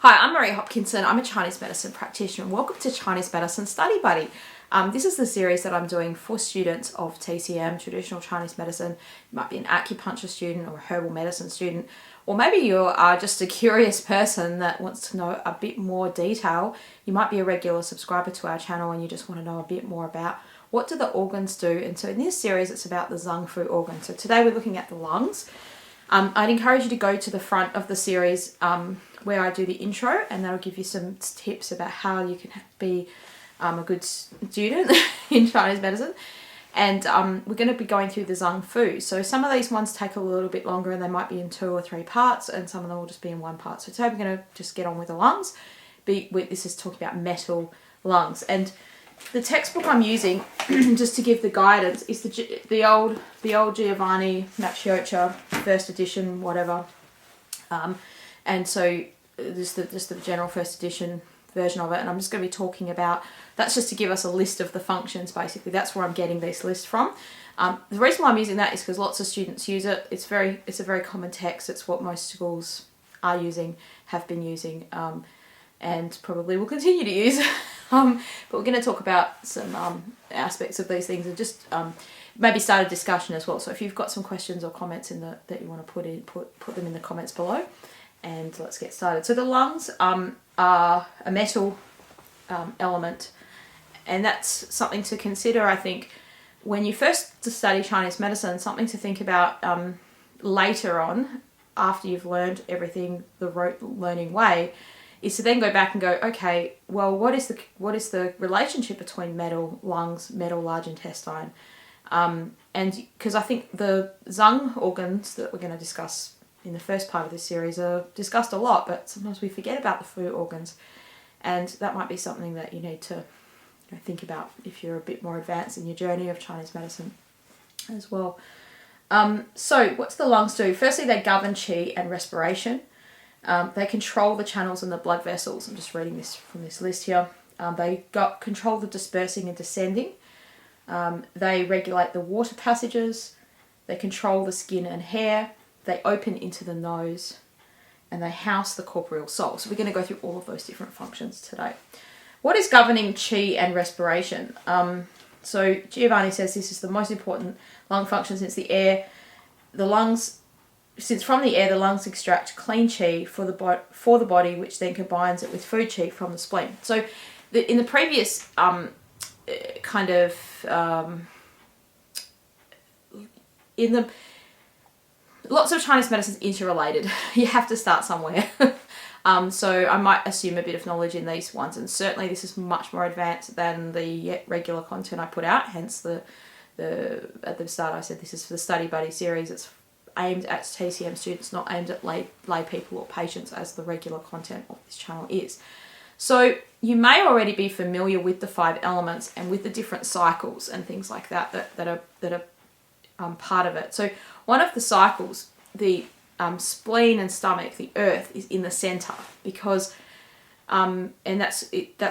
Hi, I'm Marie Hopkinson. I'm a Chinese medicine practitioner and welcome to Chinese Medicine Study Buddy. This is the series that I'm doing for students of TCM, traditional Chinese medicine. You might be an acupuncture student or a herbal medicine student, or maybe you are just a curious person that wants to know a bit more detail. You might be a regular subscriber to our channel and you just want to know a bit more about what do the organs do. And so in this series, it's about the Zheng Fu organ. So today we're looking at the lungs. I'd encourage you to go to the front of the series where I do the intro, and that'll give you some tips about how you can be a good student in Chinese medicine. And we're going to be going through the Zheng Fu. So some of these ones take a little bit longer and they might be in 2 or 3 parts, and some of them will just be in 1 part. So today we're going to just get on with the lungs. This is talking about metal lungs. And the textbook I'm using, just to give the guidance, is the old Giovanni Macchioccia, first edition, whatever. And so just the general first edition version of it. And I'm just going to be talking about, that's just to give us a list of the functions, basically. That's where I'm getting this list from. The reason why I'm using that is because lots of students use it. It's a very common text. It's what most schools are using, have been using, and probably will continue to use. But we're going to talk about some aspects of these things and just maybe start a discussion as well. So if you've got some questions or comments that you want to put them in the comments below, and let's get started. So the lungs are a metal element, and that's something to consider, I think, when you first study Chinese medicine, something to think about later on, after you've learned everything the rote learning way, is to then go back and go, okay, well, what is the relationship between metal lungs, metal large intestine? And because I think the Zheng organs that we're going to discuss in the first part of this series are discussed a lot, but sometimes we forget about the Fu organs, and that might be something that you need to think about if you're a bit more advanced in your journey of Chinese medicine as well. So what's the lungs do? Firstly, they govern qi and respiration. They control the channels and the blood vessels. I'm just reading this from this list here. They control the dispersing and descending. They regulate the water passages. They control the skin and hair. They open into the nose. And they house the corporeal soul. So we're going to go through all of those different functions today. What is governing qi and respiration? So Giovanni says this is the most important lung function since from the air, the lungs extract clean qi for the body, which then combines it with food qi from the spleen. So in the previous lots of Chinese medicine is interrelated. You have to start somewhere. So I might assume a bit of knowledge in these ones, and certainly this is much more advanced than the regular content I put out. Hence at the start I said this is for the Study Buddy series. It's aimed at TCM students, not aimed at lay people or patients, as the regular content of this channel is. So you may already be familiar with the 5 elements and with the different cycles and things like that are part of it. So one of the cycles, the spleen and stomach, the earth, is in the center because, and that's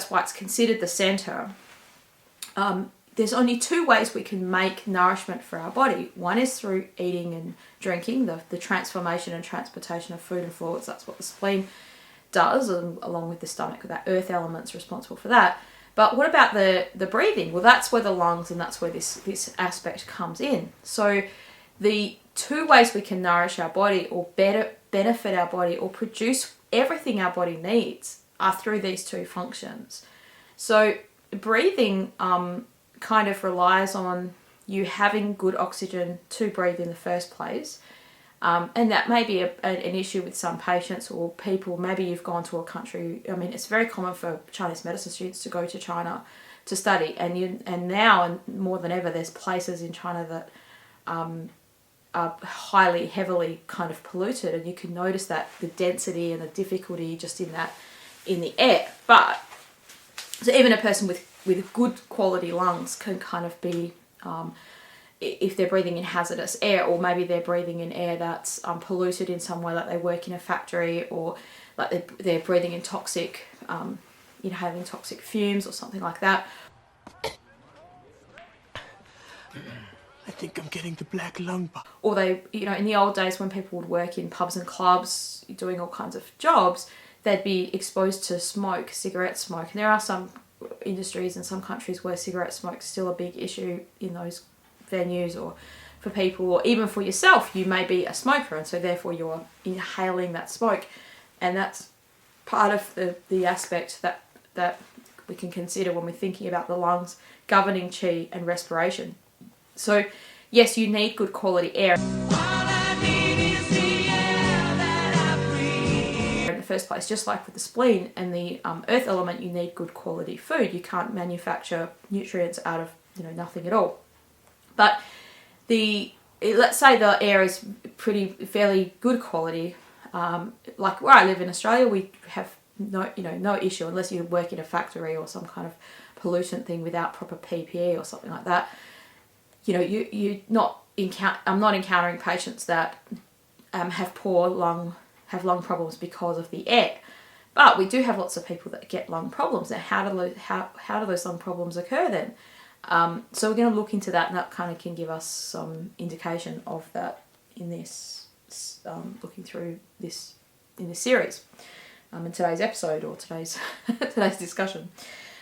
why it's considered the center. There's only 2 ways we can make nourishment for our body. One is through eating and drinking, the transformation and transportation of food and fluids. That's what the spleen does, and along with the stomach, that earth element's responsible for that. But what about the breathing? Well, that's where the lungs, and that's where this aspect comes in. So the 2 ways we can nourish our body or better benefit our body or produce everything our body needs are through these 2 functions. So breathing kind of relies on you having good oxygen to breathe in the first place. And that may be an issue with some patients or people. Maybe you've gone to a country. I mean, it's very common for Chinese medicine students to go to China to study. And now, and more than ever, there's places in China that are heavily kind of polluted. And you can notice that the density and the difficulty just in the air. But so even a person with good quality lungs can kind of be, if they're breathing in hazardous air, or maybe they're breathing in air that's polluted in some way, like they work in a factory, or like they're breathing in toxic, having toxic fumes or something like that. I think I'm getting the black lung bug. Or they, in the old days when people would work in pubs and clubs doing all kinds of jobs, they'd be exposed to smoke, cigarette smoke. And there are some industries in some countries where cigarette smoke is still a big issue in those venues, or for people, or even for yourself, you may be a smoker, and so therefore you're inhaling that smoke. And that's part of the aspect that we can consider when we're thinking about the lungs governing qi and respiration. So yes, you need good quality air in the first place. Just like with the spleen and the earth element, you need good quality food. You can't manufacture nutrients out of nothing at all. But let's say the air is fairly good quality. Like where I live in Australia, we have no issue unless you work in a factory or some kind of pollutant thing without proper PPE or something like that. I'm not encountering patients that have lung problems because of the air. But we do have lots of people that get lung problems. And how do those lung problems occur then? So we're going to look into that, and that kind of can give us some indication of that in this, looking through this in this series, in today's episode, or today's discussion.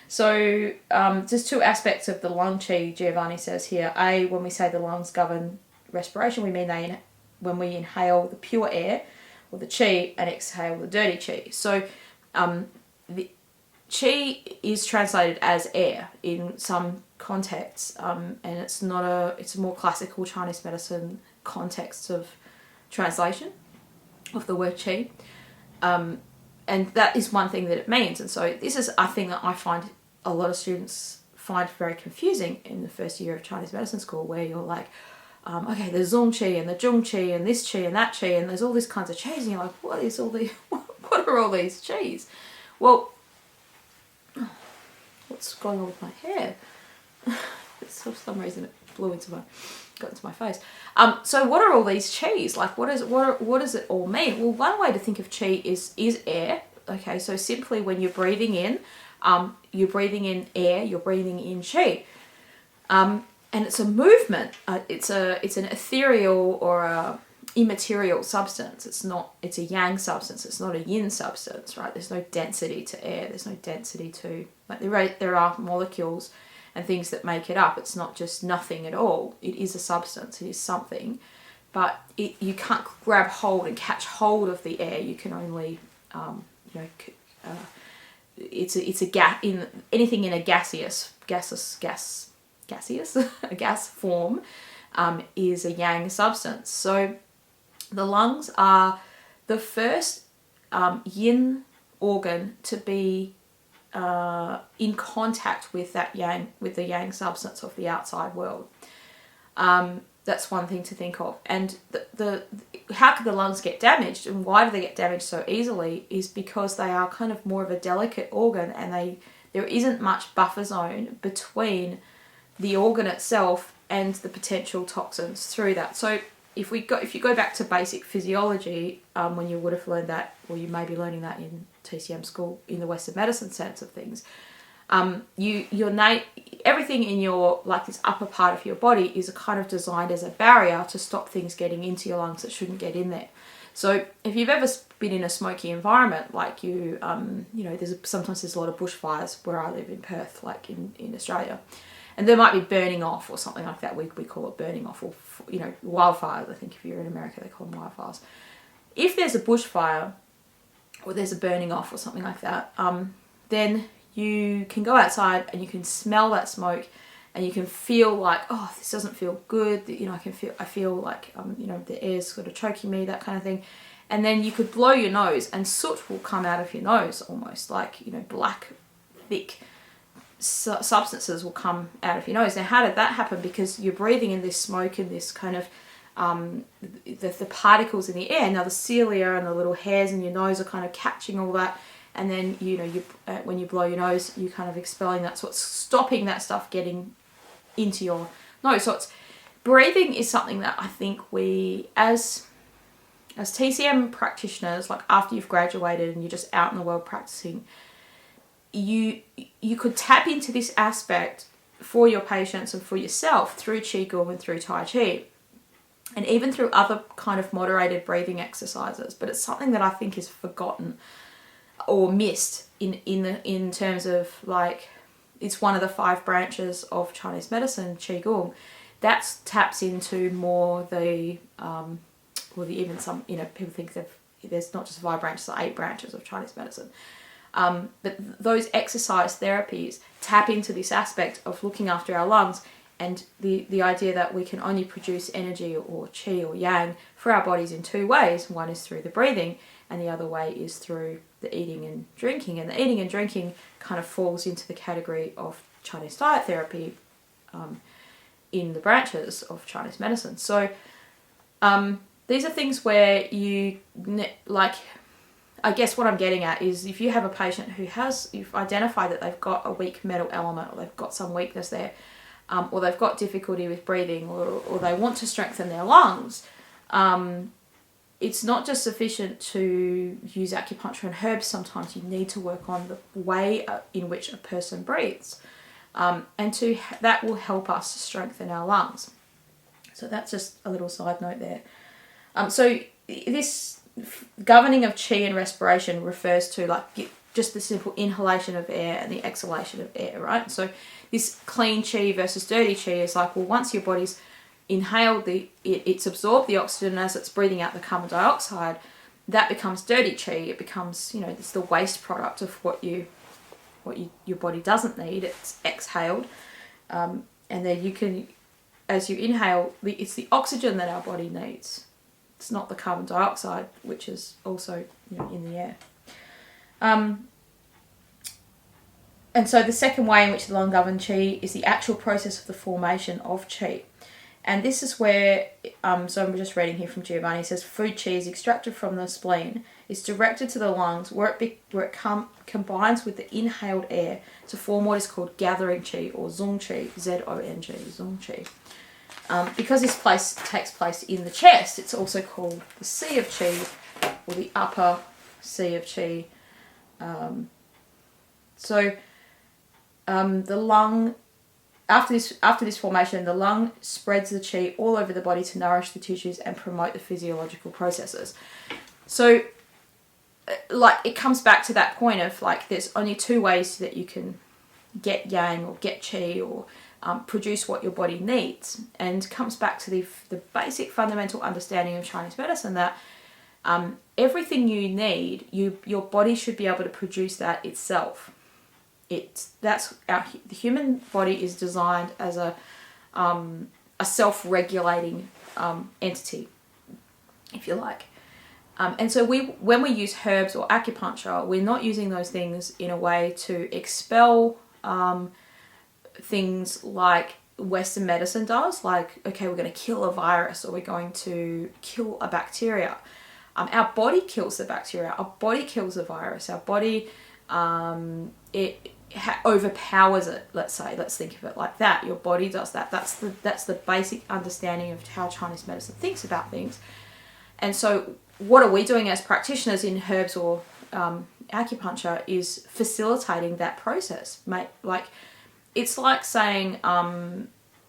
So there's two aspects of the lung qi, Giovanni says here. A, when we say the lungs govern respiration, we mean when we inhale the pure air, or the qi, and exhale the dirty qi. So the qi is translated as air in some contexts, and it's a more classical Chinese medicine context of translation of the word qi. And that is one thing that it means. And so this is a thing that I find a lot of students find very confusing in the first year of Chinese medicine school, where you're like, okay, the Zong qi and the Zhong qi and this qi and that qi, and there's all these kinds of qis, and you're like, what are all these qis? Well, what's going on with my hair? For some reason it got into my face. So what are all these qis? Like, what does it all mean? Well, one way to think of qi is air. Okay, so simply when you're breathing in air, you're breathing in qi. And it's a movement. It's an ethereal or a immaterial substance. It's a yang substance. It's not a yin substance, right? There's no density to air. There's no density to, like, there are molecules and things that make it up. It's not just nothing at all. It is a substance. It is something, but you can't grab hold and catch hold of the air. You can only, it's a gas in anything in a gaseous a gas form is a yang substance. So the lungs are the first yin organ to be in contact with the yang substance of the outside world. That's one thing to think of. And how can the lungs get damaged, and why do they get damaged so easily, is because they are kind of more of a delicate organ, and there isn't much buffer zone between the organ itself and the potential toxins through that. So if you go back to basic physiology, when you would have learned that, or you may be learning that in TCM school in the Western medicine sense of things, everything in your, like, this upper part of your body is kind of designed as a barrier to stop things getting into your lungs that shouldn't get in there. So if you've ever been in a smoky environment, like sometimes there's a lot of bushfires where I live in Perth, like in Australia, and there might be burning off or something like that. We call it burning off, or wildfires. I think if you're in America, they call them wildfires. If there's a bushfire or there's a burning off or something like that, then you can go outside and you can smell that smoke, and you can feel like, oh, this doesn't feel good. I feel like the air's sort of choking me, that kind of thing. And then you could blow your nose, and soot will come out of your nose, almost like black, thick substances will come out of your nose. Now, how did that happen? Because you're breathing in this smoke and this kind of the particles in the air. Now the cilia and the little hairs in your nose are kind of catching all that, and then when you blow your nose, you kind of expelling that, so it's stopping that stuff getting into your nose. So breathing is something that I think we, as TCM practitioners, like after you've graduated and you're just out in the world practicing, you could tap into this aspect for your patients and for yourself through Qigong and through Tai Chi, and even through other kind of moderated breathing exercises. But it's something that I think is forgotten or missed in terms of like, it's one of the 5 branches of Chinese medicine, Qigong, that taps into more the even some, people think there's not just 5 branches, or 8 branches of Chinese medicine. But those exercise therapies tap into this aspect of looking after our lungs, and the idea that we can only produce energy or qi or yang for our bodies in 2 ways. One is through the breathing, and the other way is through the eating and drinking. And the eating and drinking kind of falls into the category of Chinese diet therapy in the branches of Chinese medicine. So these are things where you, like, I guess what I'm getting at is, if you have a patient you've identified that they've got a weak metal element, or they've got some weakness there, or they've got difficulty with breathing, or they want to strengthen their lungs, it's not just sufficient to use acupuncture and herbs. Sometimes you need to work on the way in which a person breathes, and that will help us strengthen our lungs. So that's just a little side note there. So this governing of qi and respiration refers to like just the simple inhalation of air and the exhalation of air, right? So this clean qi versus dirty qi is like, well, once your body's inhaled it's absorbed the oxygen as it's breathing out the carbon dioxide, that becomes dirty qi. It becomes, it's the waste product of what your body doesn't need. It's exhaled, and then you can, as you inhale, it's the oxygen that our body needs. It's not the carbon dioxide, which is also in the air. And so the second way in which the lung govern qi is the actual process of the formation of qi. And this is where, so I'm just reading here from Giovanni, it says, food qi is extracted from the spleen, is directed to the lungs, where it combines with the inhaled air to form what is called gathering qi, or zong qi, Z-O-N-G, zong qi. Because this takes place in the chest, it's also called the sea of qi, or the upper sea of qi. The lung, after this formation, the lung spreads the qi all over the body to nourish the tissues and promote the physiological processes. So, like, it comes back to that point of, like, there's only 2 ways that you can get yang or get qi or produce what your body needs, and comes back to the basic fundamental understanding of Chinese medicine that everything you need, your body should be able to produce that itself. The human body is designed as a self-regulating entity, if you like. And so when we use herbs or acupuncture, we're not using those things in a way to expel things like Western medicine does, like, okay, we're going to kill a virus, or we're going to kill a bacteria. Our body kills the bacteria, our body kills the virus, our body, overpowers it, let's think of it like that. Your body does that. That's the basic understanding of how Chinese medicine thinks about things. And so what are we doing as practitioners in herbs or acupuncture is facilitating that process. Like, it's like saying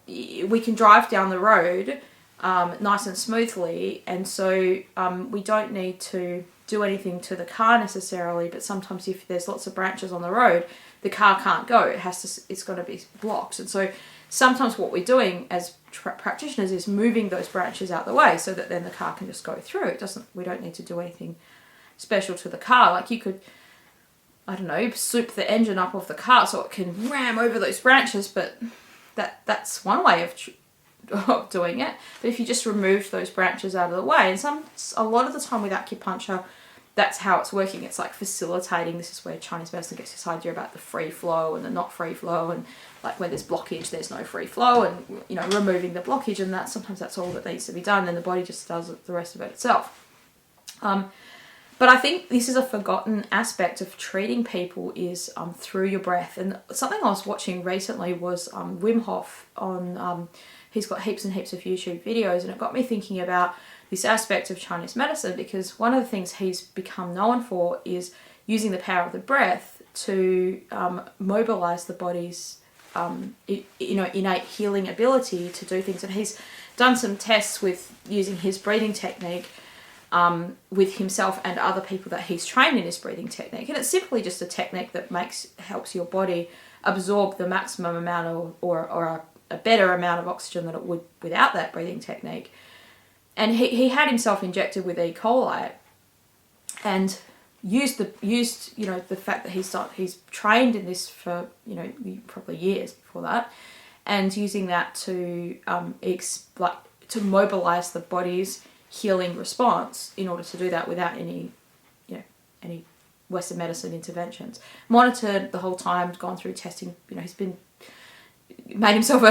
we can drive down the road nice and smoothly, and so we don't need to do anything to the car necessarily, but sometimes if there's lots of branches on the road, the car can't go. It's going to be blocked. And so sometimes what we're doing as practitioners is moving those branches out the way so that then the car can just go through. We don't need to do anything special to the car. Like, you could, I don't know, soup the engine up of the car so it can ram over those branches, but that's one way of doing it. But if you just remove those branches out of the way, and a lot of the time with acupuncture, that's how it's working. It's like facilitating. This is where Chinese medicine gets this idea about the free flow and the not free flow, and like when there's blockage, there's no free flow, and removing the blockage, and sometimes that's all that needs to be done, and the body just does the rest of it itself. But I think this is a forgotten aspect of treating people is through your breath. And something I was watching recently was Wim Hof on. He's got heaps and heaps of YouTube videos, and it got me thinking about this aspect of Chinese medicine, because one of the things he's become known for is using the power of the breath to mobilize the body's innate healing ability to do things. And he's done some tests with using his breathing technique with himself and other people that he's trained in this breathing technique. And it's simply just a technique that helps your body absorb the maximum amount or a better amount of oxygen than it would without that breathing technique. And he had himself injected with E. coli and used the fact that he's trained in this for probably years before that, and using that to to mobilize the body's healing response in order to do that without any Western medicine interventions. Monitored the whole time, gone through testing. He's made himself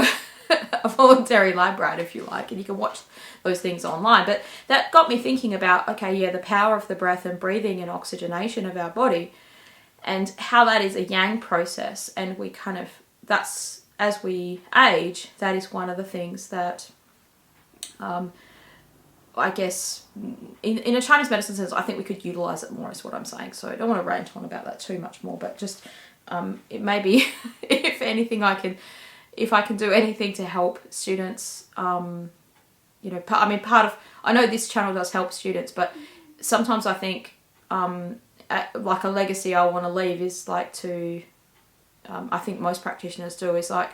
a voluntary lab rat, if you like, and you can watch those things online. But that got me thinking about, the power of the breath and breathing and oxygenation of our body, and how that is a yang process. And that's, as we age, that is one of the things that I guess in a Chinese medicine sense, I think we could utilize it more, is what I'm saying. So I don't want to rant on about that too much more, but just it may be, if anything, if I can do anything to help students, I know this channel does help students, but sometimes I think like a legacy I want to leave is I think most practitioners do, is the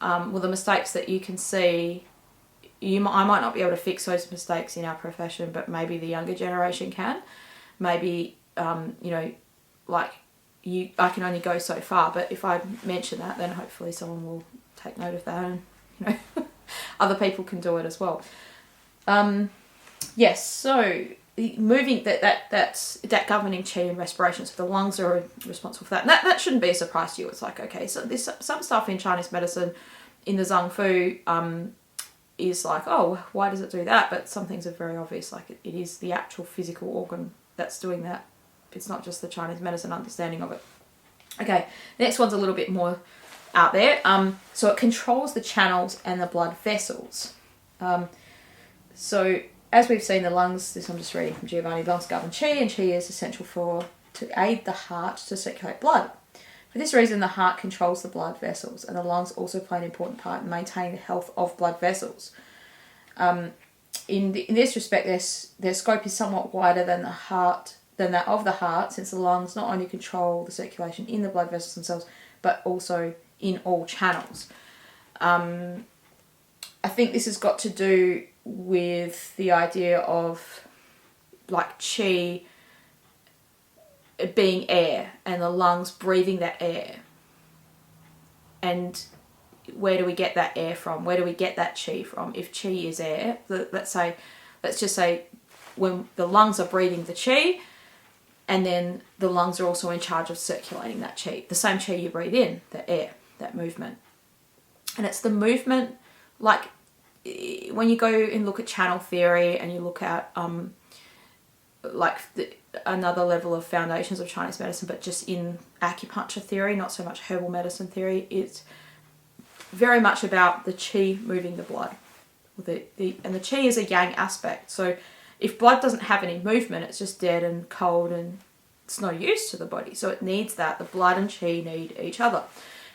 mistakes that you can see. I might not be able to fix those mistakes in our profession, but maybe the younger generation can. Maybe, I can only go so far, but if I mention that, then hopefully someone will take note of that, and, other people can do it as well. Yes, so moving that's governing qi and respiration, so the lungs are responsible for that. And that shouldn't be a surprise to you. It's so there's some stuff in Chinese medicine, in the Zhang Fu, is why does it do that? But some things are very obvious, it is the actual physical organ that's doing that. It's not just the Chinese medicine understanding of it. Okay, the next one's a little bit more out there. So it controls the channels and the blood vessels. So as we've seen, the lungs, this I'm just reading from Giovanni, lungs govern qi, and qi is essential to aid the heart to circulate blood. For this reason, the heart controls the blood vessels, and the lungs also play an important part in maintaining the health of blood vessels. In this respect, their scope is somewhat wider than that of the heart, since the lungs not only control the circulation in the blood vessels themselves, but also in all channels. I think this has got to do with the idea of qi being air, and the lungs breathing that air. And where do we get that air from? Where do we get that qi from? If qi is air, let's just say when the lungs are breathing the qi, and then the lungs are also in charge of circulating that qi, the same qi you breathe in, the air, that movement. And it's the movement, when you go and look at channel theory, and you look at another level of foundations of Chinese medicine, but just in acupuncture theory, not so much herbal medicine theory, it's very much about the qi moving the blood. And the qi is a yang aspect. So if blood doesn't have any movement, it's just dead and cold, and it's no use to the body. So it needs that. The blood and qi need each other.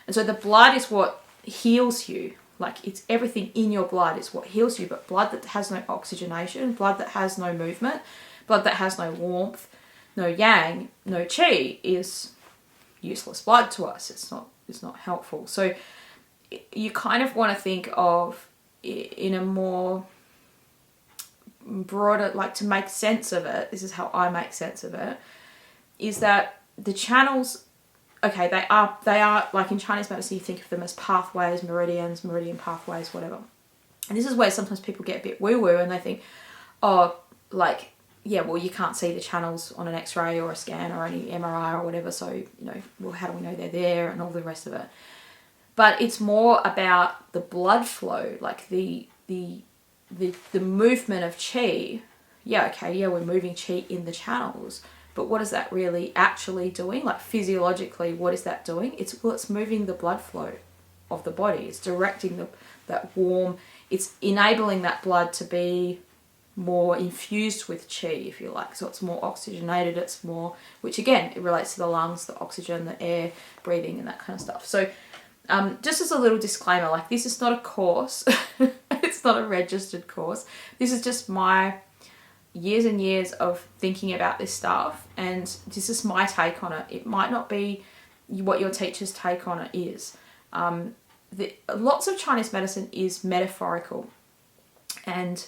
And so the blood is what heals you. It's everything in your blood is what heals you, but blood that has no oxygenation, blood that has no movement, blood that has no warmth, no yang, no qi, is useless blood to us. It's not helpful. So you kind of want to think of, in a more broader, to make sense of it, this is how I make sense of it, is that the channels, they are in Chinese medicine, you think of them as pathways, meridian pathways, whatever. And this is where sometimes people get a bit woo-woo, and they think, you can't see the channels on an X-ray or a scan or any MRI or whatever, so, how do we know they're there, and all the rest of it. But it's more about the blood flow, the movement of qi. We're moving qi in the channels, but what is that really actually doing? Physiologically, what is that doing? It's moving the blood flow of the body. It's directing that warm, it's enabling that blood to be more infused with qi, if you like. So it's more oxygenated, it's more, which again, it relates to the lungs, the oxygen, the air, breathing, and that kind of stuff. So just as a little disclaimer, this is not a course. It's not a registered course. This is just my years and years of thinking about this stuff, and this is my take on it. It might not be what your teacher's take on it is. Lots of Chinese medicine is metaphorical and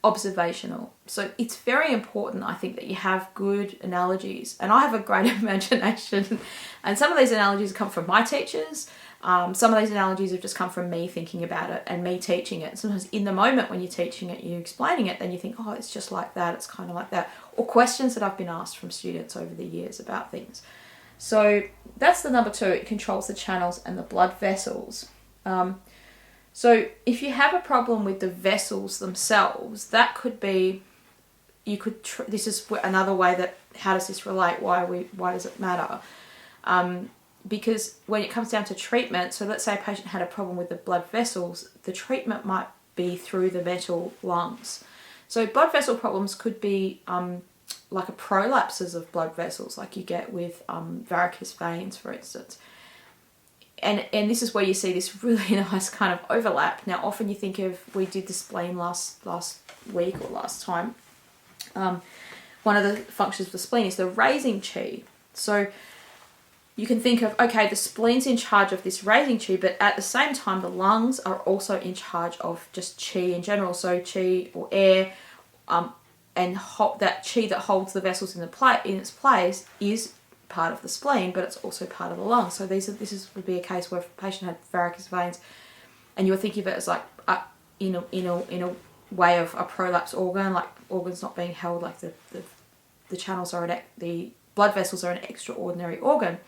observational. So it's very important, I think, that you have good analogies. And I have a great imagination. And some of these analogies come from my teachers. Some of these analogies have just come from me thinking about it and me teaching it. Sometimes in the moment when you're teaching it, you're explaining it, then you think, oh, it's just like that. It's kind of like that. Or questions that I've been asked from students over the years about things. So that's the number 2. It controls the channels and the blood vessels. So if you have a problem with the vessels themselves, that could be, this is another way that, how does this relate? Why does it matter? Because when it comes down to treatment, so let's say a patient had a problem with the blood vessels, the treatment might be through the metal lungs. So blood vessel problems could be like a prolapses of blood vessels, like you get with varicose veins, for instance. And this is where you see this really nice kind of overlap. Now, often you think of, we did the spleen last week or last time. One of the functions of the spleen is the raising qi. So you can think of, okay, the spleen's in charge of this raising qi, but at the same time, the lungs are also in charge of just qi in general. So qi or air, and that qi that holds the vessels in its place is part of the spleen, but it's also part of the lungs. So this would be a case where if a patient had varicose veins, and you were thinking of it as like in a way of a prolapse organ, like organs not being held, like the channels are the blood vessels are an extraordinary organ.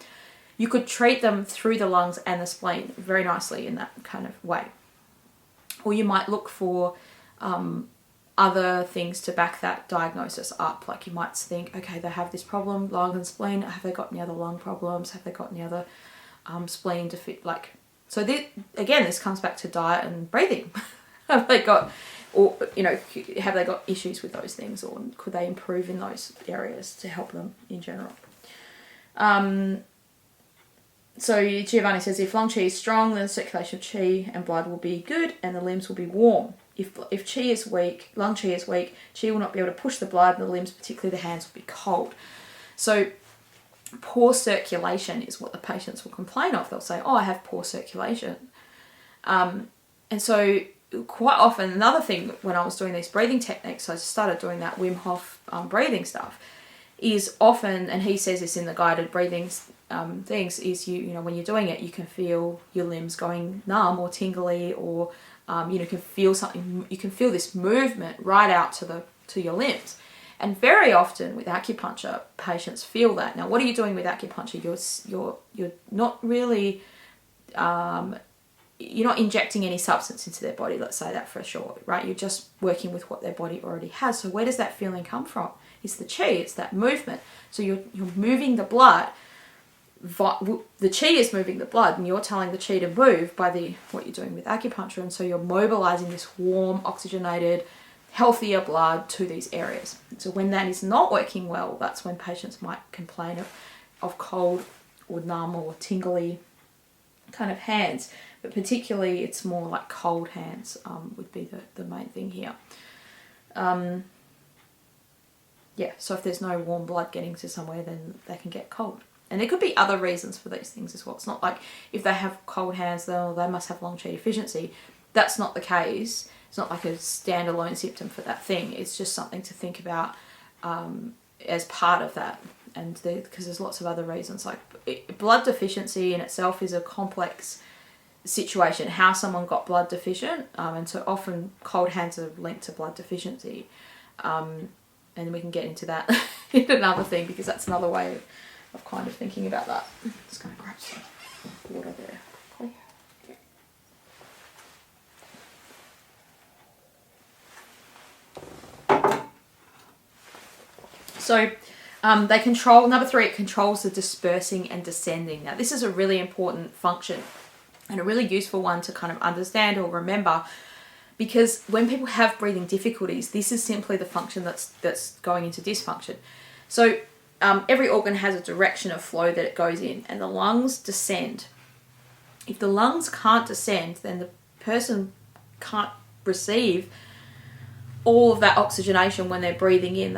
You could treat them through the lungs and the spleen very nicely in that kind of way. Or you might look for other things to back that diagnosis up. Like you might think, okay, they have this problem, lung and spleen. Have they got any other lung problems? Have they got any other spleen defect? Like, so again, this comes back to diet and breathing. Have they got, or have they got issues with those things, or could they improve in those areas to help them in general? So Giovanni says, if lung qi is strong, then the circulation of qi and blood will be good, and the limbs will be warm. If qi is weak, lung qi is weak, qi will not be able to push the blood, and the limbs, particularly the hands, will be cold. So poor circulation is what the patients will complain of. They'll say, oh, I have poor circulation. And so quite often, another thing when I was doing these breathing techniques, I started doing that Wim Hof breathing stuff, is often, and he says this in the guided breathing things, is when you're doing it, you can feel your limbs going numb or tingly, or can feel something. You can feel this movement right out to your limbs, and very often with acupuncture, patients feel that. Now, what are you doing with acupuncture? You're not really you're not injecting any substance into their body. Let's say that for sure, right? You're just working with what their body already has. So where does that feeling come from? It's the qi. It's that movement. So you're moving the blood. The qi is moving the blood, and you're telling the qi to move by what you're doing with acupuncture, and so you're mobilizing this warm, oxygenated, healthier blood to these areas. So when that is not working well, that's when patients might complain of cold or numb or tingly kind of hands, but particularly it's more like cold hands would be the main thing here. So if there's no warm blood getting to somewhere, then they can get cold. And there could be other reasons for these things as well. It's not like if they have cold hands, they must have lung qi deficiency. That's not the case. It's not like a standalone symptom for that thing. It's just something to think about as part of that. And because there's lots of other reasons. Like blood deficiency in itself is a complex situation. How someone got blood deficient, and so often cold hands are linked to blood deficiency. And we can get into that in another thing, because that's another way of kind of thinking about that. I'm just going to grab some water there quickly. So they control, number 3, it controls the dispersing and descending. Now this is a really important function and a really useful one to kind of understand or remember, because when people have breathing difficulties, this is simply the function that's going into dysfunction. So every organ has a direction of flow that it goes in, and the lungs descend. If the lungs can't descend, then the person can't receive all of that oxygenation when they're breathing in,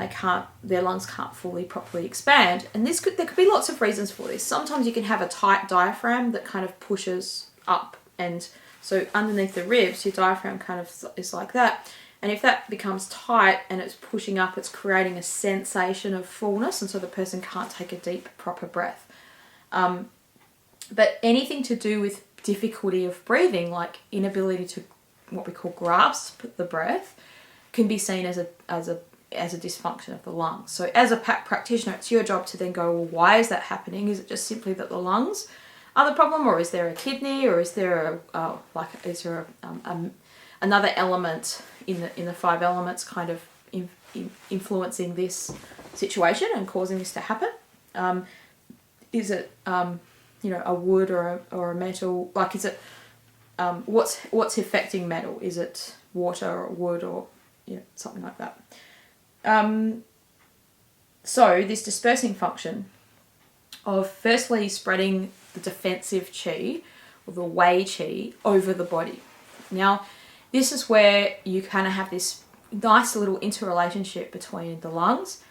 their lungs can't fully properly expand. And there could be lots of reasons for this. Sometimes you can have a tight diaphragm that kind of pushes up, and so underneath the ribs your diaphragm kind of is like that, and if that becomes tight and it's pushing up, it's creating a sensation of fullness, and so the person can't take a deep proper breath. But anything to do with difficulty of breathing, like inability to what we call grasp the breath, can be seen as a dysfunction of the lungs. So as a practitioner, it's your job to then go, well, why is that happening? Is it just simply that the lungs are the problem, or is there a kidney, or is there another element in the 5 elements kind of influencing this situation and causing this to happen? Is it a wood or a metal? Like, is it what's affecting metal? Is it water or wood or something like that? So this dispersing function of firstly spreading the defensive qi or the wei qi over the body. Now, this is where you kind of have this nice little interrelationship between the lungs,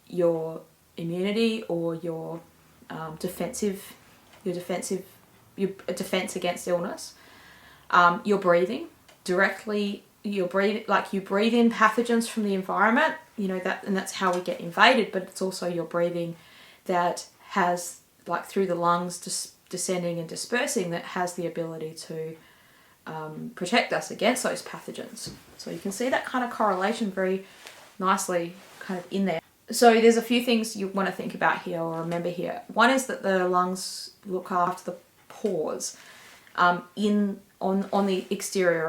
your immunity or your defense against illness, your breathing directly. You breathe in pathogens from the environment, and that's how we get invaded. But it's also your breathing that has, like, through the lungs descending and dispersing, that has the ability to protect us against those pathogens. So you can see that kind of correlation very nicely kind of in there. So there's a few things you want to think about here or remember here. One is that the lungs look after the pores on the exterior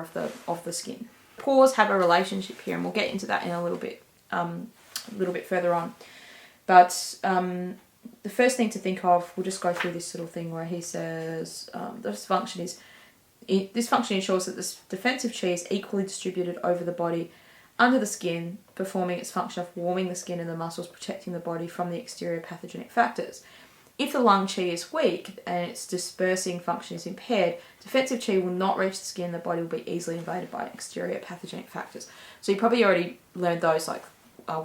of the skin. Pores have a relationship here, and we'll get into that in a little bit further on. But the first thing to think of, we'll just go through this little thing where he says this function ensures that this defensive qi is equally distributed over the body under the skin, performing its function of warming the skin and the muscles, protecting the body from the exterior pathogenic factors. If the lung qi is weak and its dispersing function is impaired, defensive qi will not reach the skin. The body will be easily invaded by exterior pathogenic factors. So you probably already learned those, like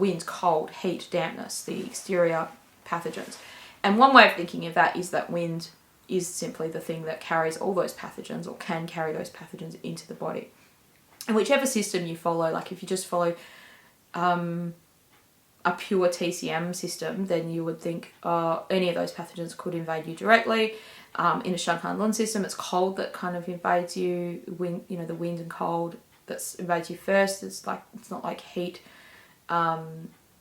wind, cold, heat, dampness, the exterior pathogens. And one way of thinking of that is that wind is simply the thing that carries all those pathogens, or can carry those pathogens into the body. And whichever system you follow, like if you just follow a pure TCM system, then you would think any of those pathogens could invade you directly. In a Shanghai Lun system, it's cold that kind of invades you. Wind, the wind and cold that invades you first. It's not like heat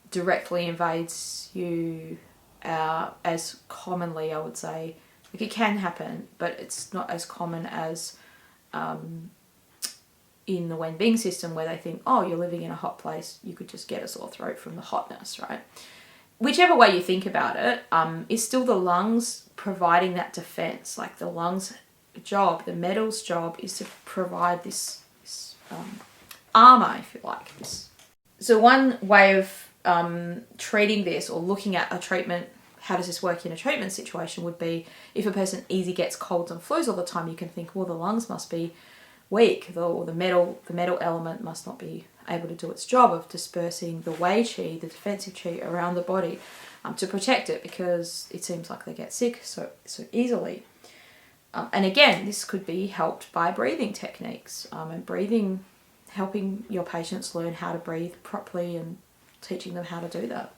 directly invades you as commonly, I would say. Like, it can happen, but it's not as common as in the Wenbing system, where they think, oh, you're living in a hot place, you could just get a sore throat from the hotness, right? Whichever way you think about it, it's still the lungs providing that defense. Like, the lungs' job, the metal's job, is to provide this armor, if you like. So one way of treating this, or looking at a treatment, how does this work in a treatment situation, would be if a person easily gets colds and flus all the time, you can think, well, the lungs must be weak, or the metal element must not be able to do its job of dispersing the wei qi, the defensive qi, around the body to protect it, because it seems like they get sick so easily. And again, this could be helped by breathing techniques, and helping your patients learn how to breathe properly and teaching them how to do that,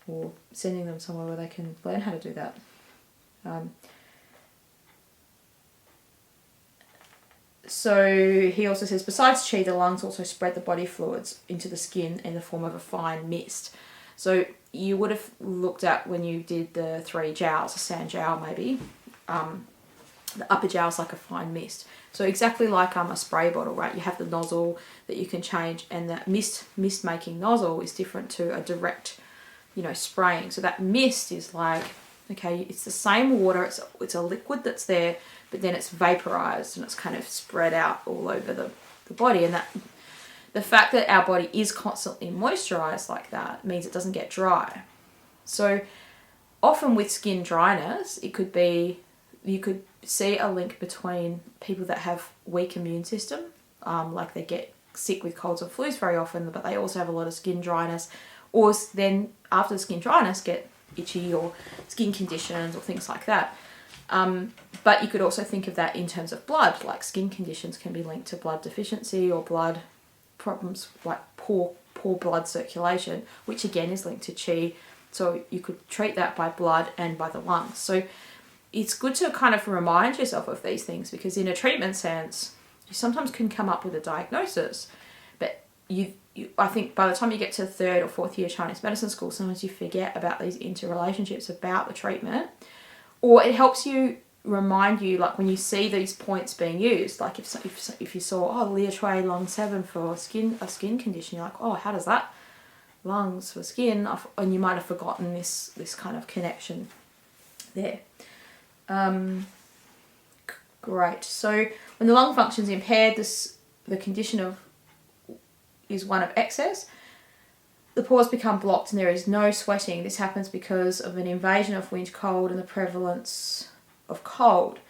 or sending them somewhere where they can learn how to do that. So he also says, besides qi, the lungs also spread the body fluids into the skin in the form of a fine mist. So you would have looked at, when you did the 3 jiaos, a sand jiao maybe, the upper jiao is like a fine mist. So exactly like a spray bottle, right? You have the nozzle that you can change, and that mist making nozzle is different to a direct, spraying. So that mist is like, okay, it's the same water, it's a liquid that's there, but then it's vaporized and it's kind of spread out all over the body. And that the fact that our body is constantly moisturized like that means it doesn't get dry. So often with skin dryness, it could be, you could see a link between people that have weak immune system, like they get sick with colds and flus very often, but they also have a lot of skin dryness, or then after the skin dryness get itchy or skin conditions or things like that. But you could also think of that in terms of blood, like skin conditions can be linked to blood deficiency or blood problems like poor blood circulation, which again is linked to qi. So you could treat that by blood and by the lungs. So it's good to kind of remind yourself of these things, because in a treatment sense, you sometimes can come up with a diagnosis, but I think by the time you get to third or fourth year Chinese medicine school, sometimes you forget about these interrelationships about the treatment, or it helps you remind you, like when you see these points being used, like if you saw, Lia Shui lung 7 for a skin condition, you're like, oh, how does that lungs for skin, and you might have forgotten this kind of connection there. Great. So when the lung function is impaired, the condition is one of excess. The pores become blocked and there is no sweating. This happens because of an invasion of wind cold and the prevalence of cold.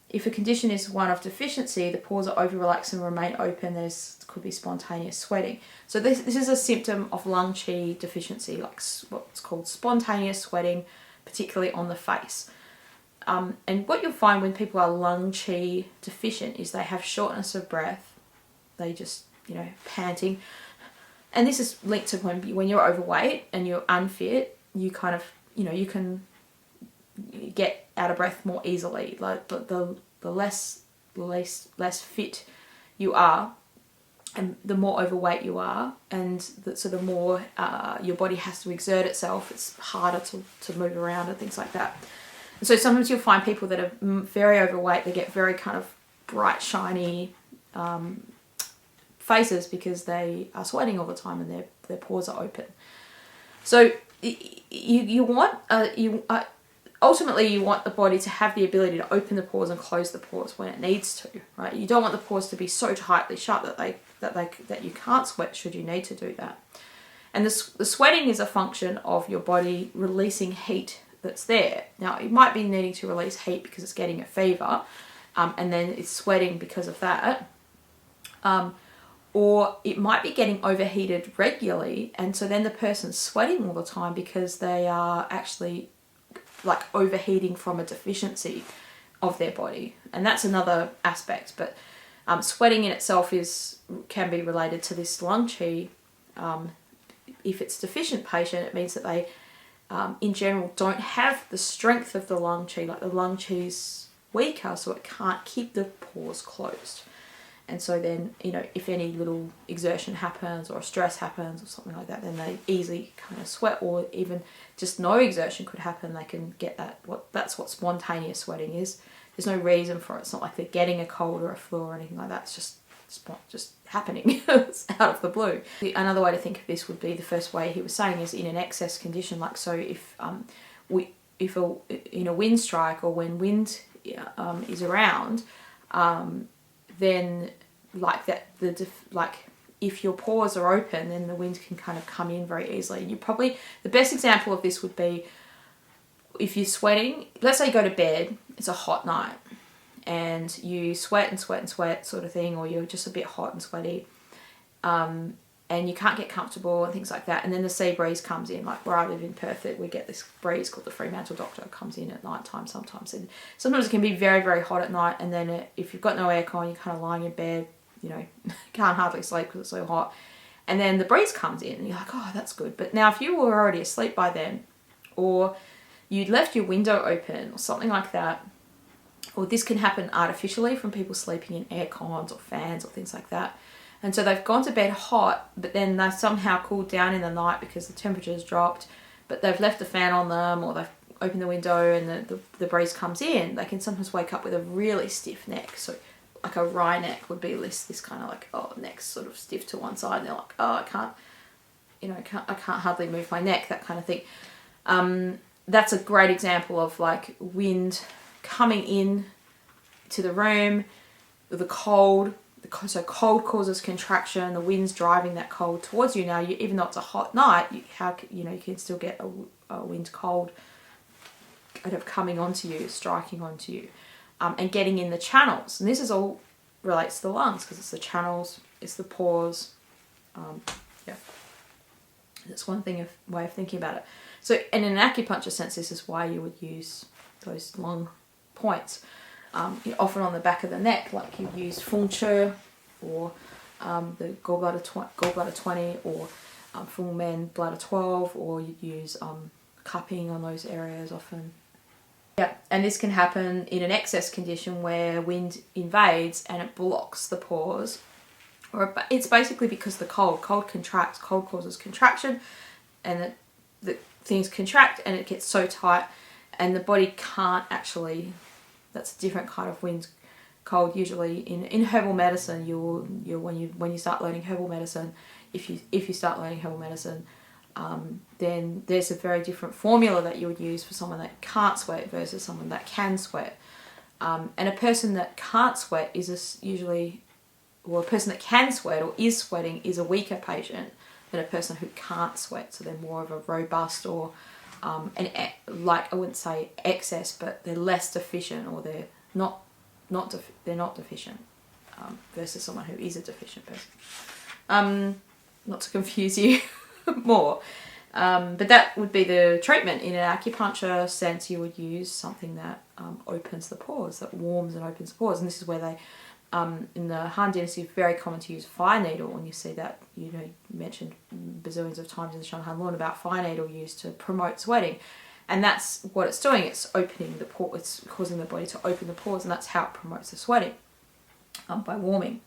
If a condition is one of deficiency, the pores are over-relaxed and remain open. There could be spontaneous sweating. So this is a symptom of lung qi deficiency, like what's called spontaneous sweating, particularly on the face. And what you'll find when people are lung qi deficient is they have shortness of breath. They just, panting. And this is linked to when you're overweight and you're unfit, you kind of, you can get out of breath more easily. Like the less fit you are, and the more overweight you are, and the more your body has to exert itself, it's harder to move around and things like that. And so sometimes you'll find people that are very overweight, they get very kind of bright, shiny faces because they are sweating all the time and their pores are open. So you want ultimately you want the body to have the ability to open the pores and close the pores when it needs to, right? You don't want the pores to be so tightly shut that you can't sweat should you need to do that. And the sweating is a function of your body releasing heat that's there. Now, it might be needing to release heat because it's getting a fever, and then it's sweating because of that. Or it might be getting overheated regularly, and so then the person's sweating all the time because they are actually like overheating from a deficiency of their body. And that's another aspect, but sweating in itself can be related to this lung qi. If it's deficient patient, it means that they in general don't have the strength of the lung qi, like the lung qi's weaker, so it can't keep the pores closed. And so then, if any little exertion happens or stress happens or something like that, then they easily kind of sweat, or even just no exertion could happen. They can get that's what spontaneous sweating is. There's no reason for it. It's not like they're getting a cold or a flu or anything like that. It's just happening. It's out of the blue. Another way to think of this would be the first way he was saying is in an excess condition. Like, so if in a wind strike or when wind is around, then like that, if your pores are open, then the wind can kind of come in very easily. The best example of this would be if you're sweating. Let's say you go to bed, it's a hot night, and you sweat and sweat and sweat sort of thing, or you're just a bit hot and sweaty, and you can't get comfortable and things like that. And then the sea breeze comes in, like where I live in Perth, we get this breeze called the Fremantle Doctor. It comes in at night time sometimes. And sometimes it can be very, very hot at night. And then if you've got no aircon, you're kind of lying in bed, can't hardly sleep because it's so hot. And then the breeze comes in and you're like, oh, that's good. But now if you were already asleep by then, or you'd left your window open or something like that, or this can happen artificially from people sleeping in air cons or fans or things like that. And so they've gone to bed hot, but then they've somehow cooled down in the night because the temperature's dropped, but they've left the fan on them, or they've opened the window and the breeze comes in. They can sometimes wake up with a really stiff neck. So like a wry neck would be this kind of like, neck's sort of stiff to one side. And they're like, I can't hardly move my neck, that kind of thing. That's a great example of like wind coming in to the room, the cold. So cold causes contraction, the wind's driving that cold towards you. Now, even though it's a hot night, you can still get a wind cold kind of coming onto you, striking onto you, and getting in the channels. And this is all relates to the lungs because it's the channels, it's the pores. Yeah, that's one way of thinking about it. So, and in an acupuncture sense, this is why you would use those long points, often on the back of the neck, like you use Feng Shui or the gallbladder 20 or Fu Men bladder 12, or you'd use cupping on those areas often. Yeah, and this can happen in an excess condition where wind invades and it blocks the pores. Or it's basically because the cold contracts, cold causes contraction, and the things contract and it gets so tight and the body can't actually, that's a different kind of wind cold. Usually in herbal medicine, when you start learning herbal medicine, if you start learning herbal medicine, then there's a very different formula that you would use for someone that can't sweat versus someone that can sweat. And a person that can't sweat is usually, well, a person that can sweat or is sweating is a weaker patient than a person who can't sweat. So they're more of a robust or, like I wouldn't say excess, but they're less deficient, or they're not deficient, versus someone who is a deficient person. Not to confuse you more, but that would be the treatment. In an acupuncture sense, you would use something that opens the pores, that warms and opens the pores, and this is where they, in the Han Dynasty, very common to use fire needle, and you see that, you mentioned bazillions of times in the Shan Han Lun about fire needle used to promote sweating, and that's what it's doing. It's opening the pore, it's causing the body to open the pores, and that's how it promotes the sweating, by warming.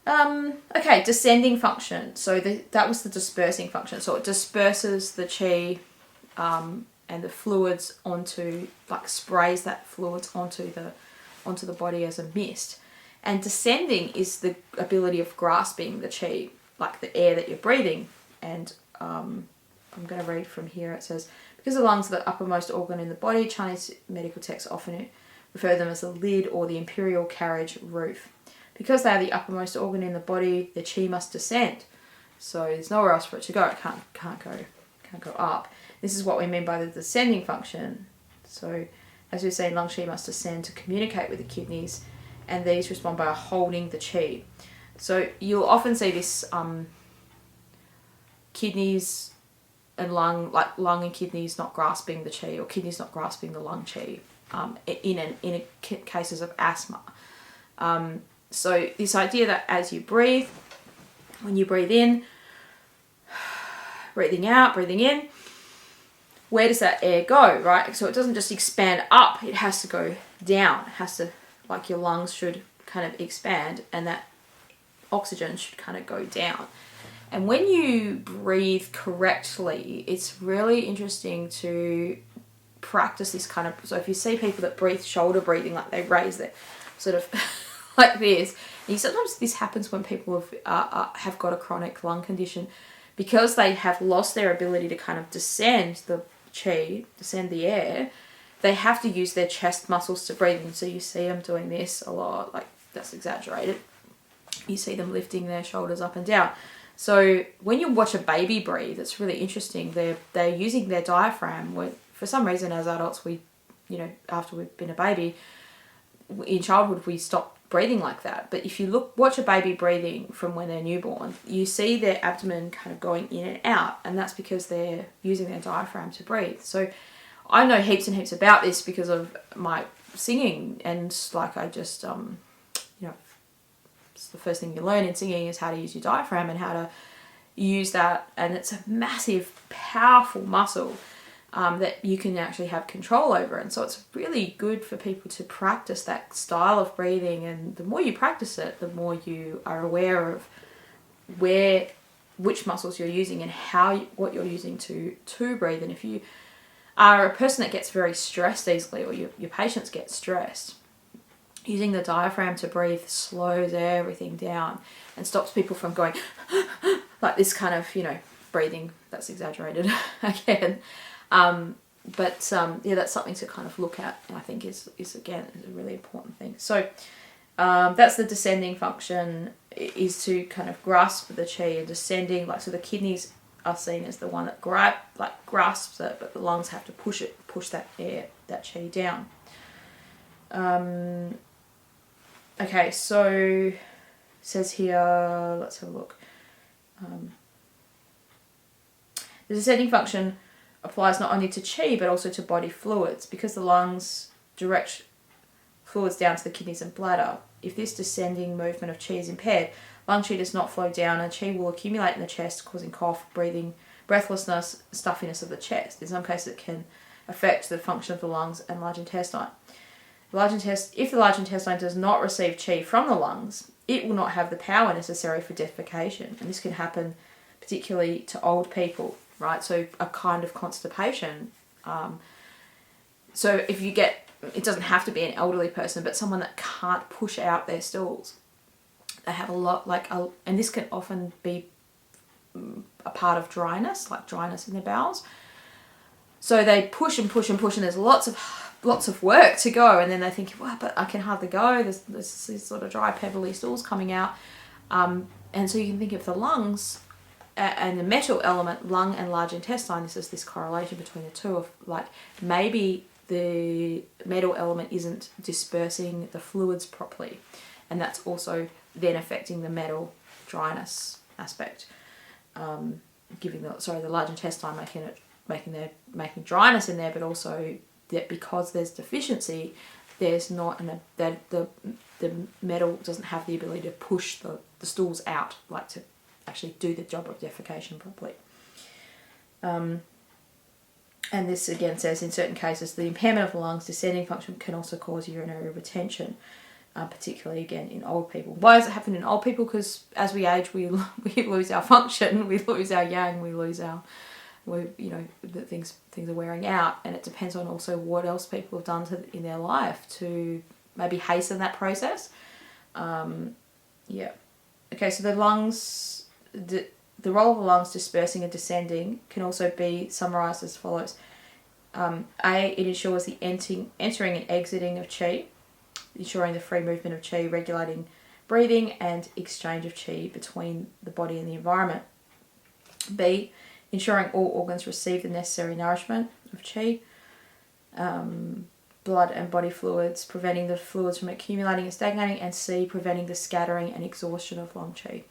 Okay, descending function. So that was the dispersing function. So it disperses the qi and the fluids onto, like sprays that fluids onto the body as a mist. And descending is the ability of grasping the qi, like the air that you're breathing. And I'm going to read from here. It says, because the lungs are the uppermost organ in the body, Chinese medical texts often refer them as the lid or the imperial carriage roof. Because they are the uppermost organ in the body, the qi must descend. So there's nowhere else for it to go. It can't go up. This is what we mean by the descending function. So, as we say, lung qi must descend to communicate with the kidneys, and these respond by holding the qi. So you'll often see this kidneys and lung and kidneys not grasping the qi, or kidneys not grasping the lung qi, in cases of asthma. So this idea that as you breathe, when you breathe in, breathing out, breathing in, where does that air go, right? So it doesn't just expand up, it has to go down. It has to, like your lungs should kind of expand, and that oxygen should kind of go down. And when you breathe correctly, it's really interesting to practice this kind of, so if you see people that breathe shoulder breathing, like they raise their sort of like this, and sometimes this happens when people have got a chronic lung condition, because they have lost their ability to kind of descend the qi, descend the air, they have to use their chest muscles to breathe. And so you see them doing this a lot, like that's exaggerated. You see them lifting their shoulders up and down. So when you watch a baby breathe, it's really interesting. They're using their diaphragm. For some reason, as adults, we, after we've been a baby, in childhood we stop breathing like that. But if you watch a baby breathing from when they're newborn, you see their abdomen kind of going in and out, and that's because they're using their diaphragm to breathe. So I know heaps and heaps about this because of my singing, and like I just it's the first thing you learn in singing is how to use your diaphragm and how to use that, and it's a massive, powerful muscle that you can actually have control over. And so it's really good for people to practice that style of breathing, and the more you practice it, the more you are aware of which muscles you're using and what you're using to breathe. And if you are a person that gets very stressed easily, or your patients get stressed, using the diaphragm to breathe slows everything down and stops people from going like this kind of, breathing that's exaggerated again. But that's something to kind of look at, and I think is again a really important thing. So that's the descending function, is to kind of grasp the qi, and descending, like, so the kidneys are seen as the one that grasps it, but the lungs have to push that air, that qi down. Okay, so it says here, let's have a look. The descending function applies not only to qi but also to body fluids because the lungs direct fluids down to the kidneys and bladder. If this descending movement of qi is impaired, lung qi does not flow down and qi will accumulate in the chest, causing cough, breathing, breathlessness, stuffiness of the chest. In some cases it can affect the function of the lungs and large intestine. If the large intestine does not receive qi from the lungs, it will not have the power necessary for defecation. And this can happen particularly to old people, right? So a kind of constipation. So if you get, it doesn't have to be an elderly person, but someone that can't push out their stools. They have a lot, and this can often be a part of dryness, like dryness in their bowels. So they push and push and push, and there's lots of work to go, and then they think, well, but I can hardly go. There's these sort of dry, pebbly stools coming out, and so you can think of the lungs and the metal element, lung and large intestine. This is this correlation between the two of like maybe the metal element isn't dispersing the fluids properly, and that's also then affecting the metal dryness aspect, giving the large intestine making dryness in there, but also that because there's deficiency, there's not that the metal doesn't have the ability to push the stools out, like to actually do the job of defecation properly. And this again says in certain cases the impairment of the lungs descending function can also cause urinary retention, particularly again in old people. Why does it happen in old people? Because as we age, we lose our function, we lose our yang, we lose our, that things are wearing out, and it depends on also what else people have done in their life to maybe hasten that process. Okay, so the lungs, the role of the lungs dispersing and descending can also be summarised as follows. A, it ensures the entering and exiting of qi, ensuring the free movement of qi, regulating breathing and exchange of qi between the body and the environment. B, ensuring all organs receive the necessary nourishment of qi, blood and body fluids, preventing the fluids from accumulating and stagnating, and C, preventing the scattering and exhaustion of lung qi.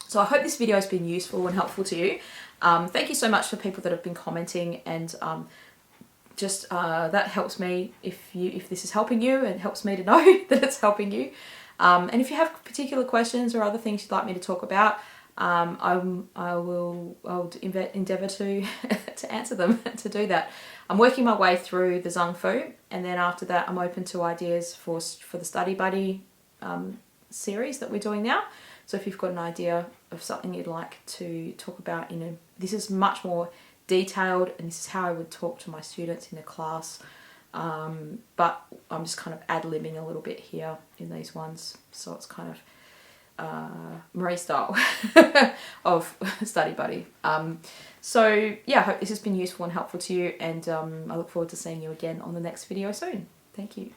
So I hope this video has been useful and helpful to you. Thank you so much for people that have been commenting, and that helps me if this is helping you, and helps me to know that it's helping you. And if you have particular questions or other things you'd like me to talk about, I'll endeavour to answer them, to do that. I'm working my way through the Zung Fu, and then after that I'm open to ideas for the Study Buddy series that we're doing now. So if you've got an idea of something you'd like to talk about, this is much more detailed, and this is how I would talk to my students in a class. But I'm just kind of ad-libbing a little bit here in these ones, so it's kind of Marie style of Study Buddy. So yeah, I hope this has been useful and helpful to you, and I look forward to seeing you again on the next video soon. Thank you.